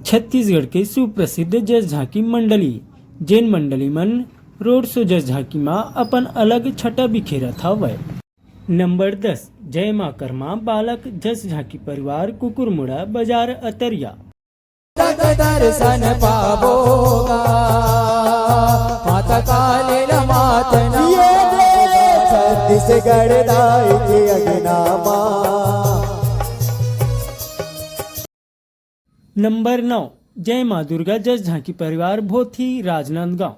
छत्तीसगढ़ के सुप्रसिद्ध जस झांकी मंडली जैन मंडली मन रोड शो जस झांकी में अपन अलग छटा बिखेरत हवय। नंबर 10 जय मां कर्मा बालक जस झांकी परिवार कुकुरमुड़ा बाजार अतरिया। दर्शन पावोगा माता काली मातना छत्तीसगढ़ दाई के अगनामा। नंबर 9 जय मां दुर्गा जस झांकी परिवार भोथी राजनांदगांव।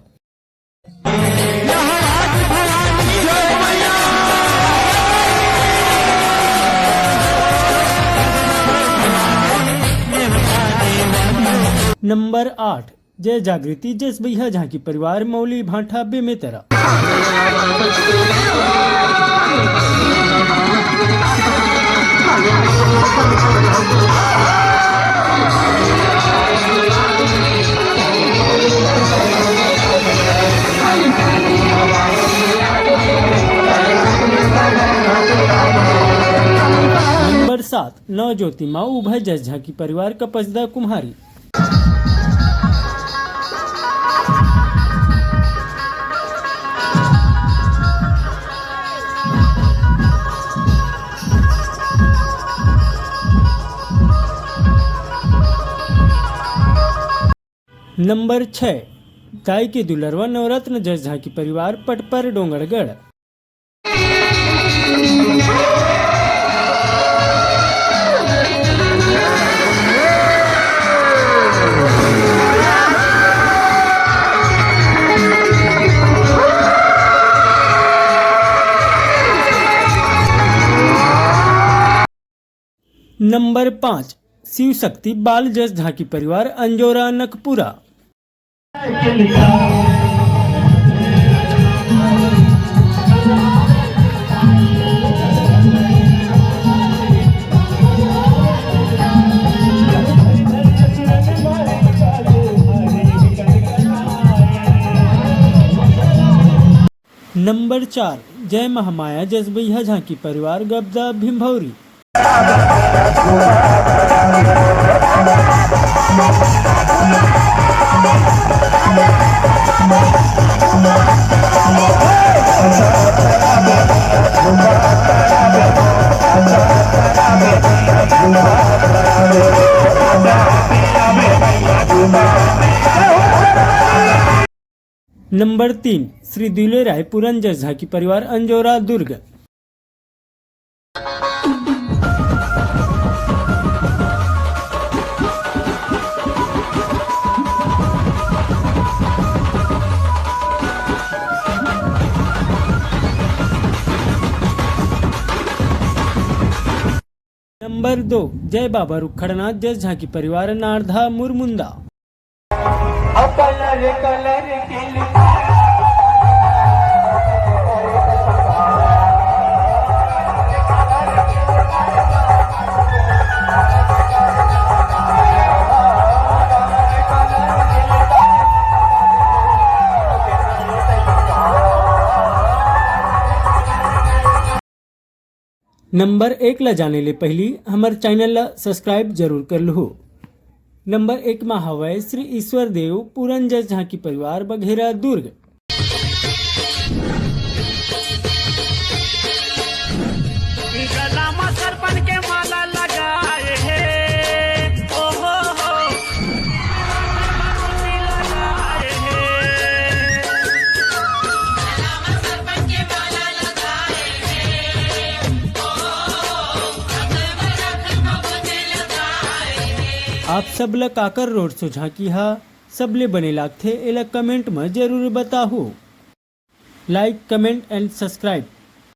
नंबर 8 जय जागृति जस भैया झांकी परिवार मौली भांठा बेमेतरा। नंबर 7 नव ज्योति माँ उभय जस झांकी परिवार कपसदा कुम्हारी। नंबर 6 गाय के दुलरवा नवरत्न जस झांकी परिवार पटपर डोंगरगढ़। नंबर 5 शिव शक्ति बाल जस झांकी परिवार अंजोरा नकपुरा। नंबर 4 जय महामाया जस भैया झांकी परिवार गब्दा भिंभौरी। नंबर 3 श्री दुले राय पुरन जस झांकी परिवार अंजोरा दुर्ग। नंबर 2 जय बाबा रुखड़नाथ जस झांकी परिवार नारधा मुरमुंदा। नंबर 1 ला जाने ले पहली हमारे चैनल ला सब्सक्राइब जरूर कर लो। नंबर 1 में हवय श्री ईश्वर देव पूरन जस झांकी परिवार बघेरा दुर्ग। आप सब ला काकर रोड शो झांकी हा सबले बने लागथे एला कमेंट में जरूर बताओ। Like comment and subscribe.